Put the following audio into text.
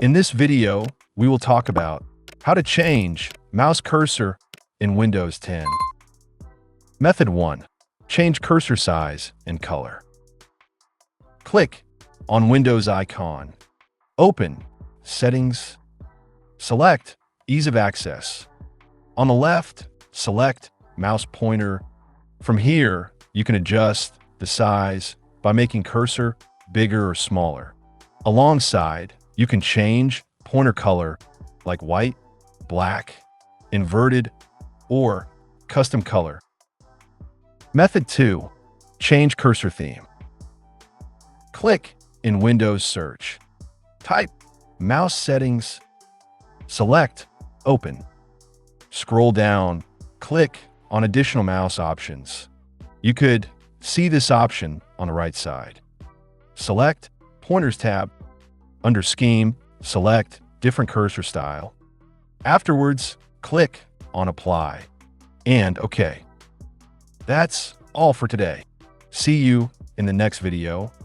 In this video, we will talk about how to change mouse cursor in Windows 10. Method 1. Change cursor size and color. Click on Windows icon. Open Settings. Select Ease of Access. On the left, select Mouse Pointer. From here, you can adjust the size by making cursor bigger or smaller. Alongside, you can change pointer color like white, black, inverted, or custom color. Method 2. Change cursor theme. Click in Windows Search. Type Mouse Settings. Select Open. Scroll down. Click on Additional Mouse Options. You could see this option on the right side. Select Pointers tab. Under Scheme, select Different Cursor Style. Afterwards, click on Apply and OK. That's all for today. See you in the next video.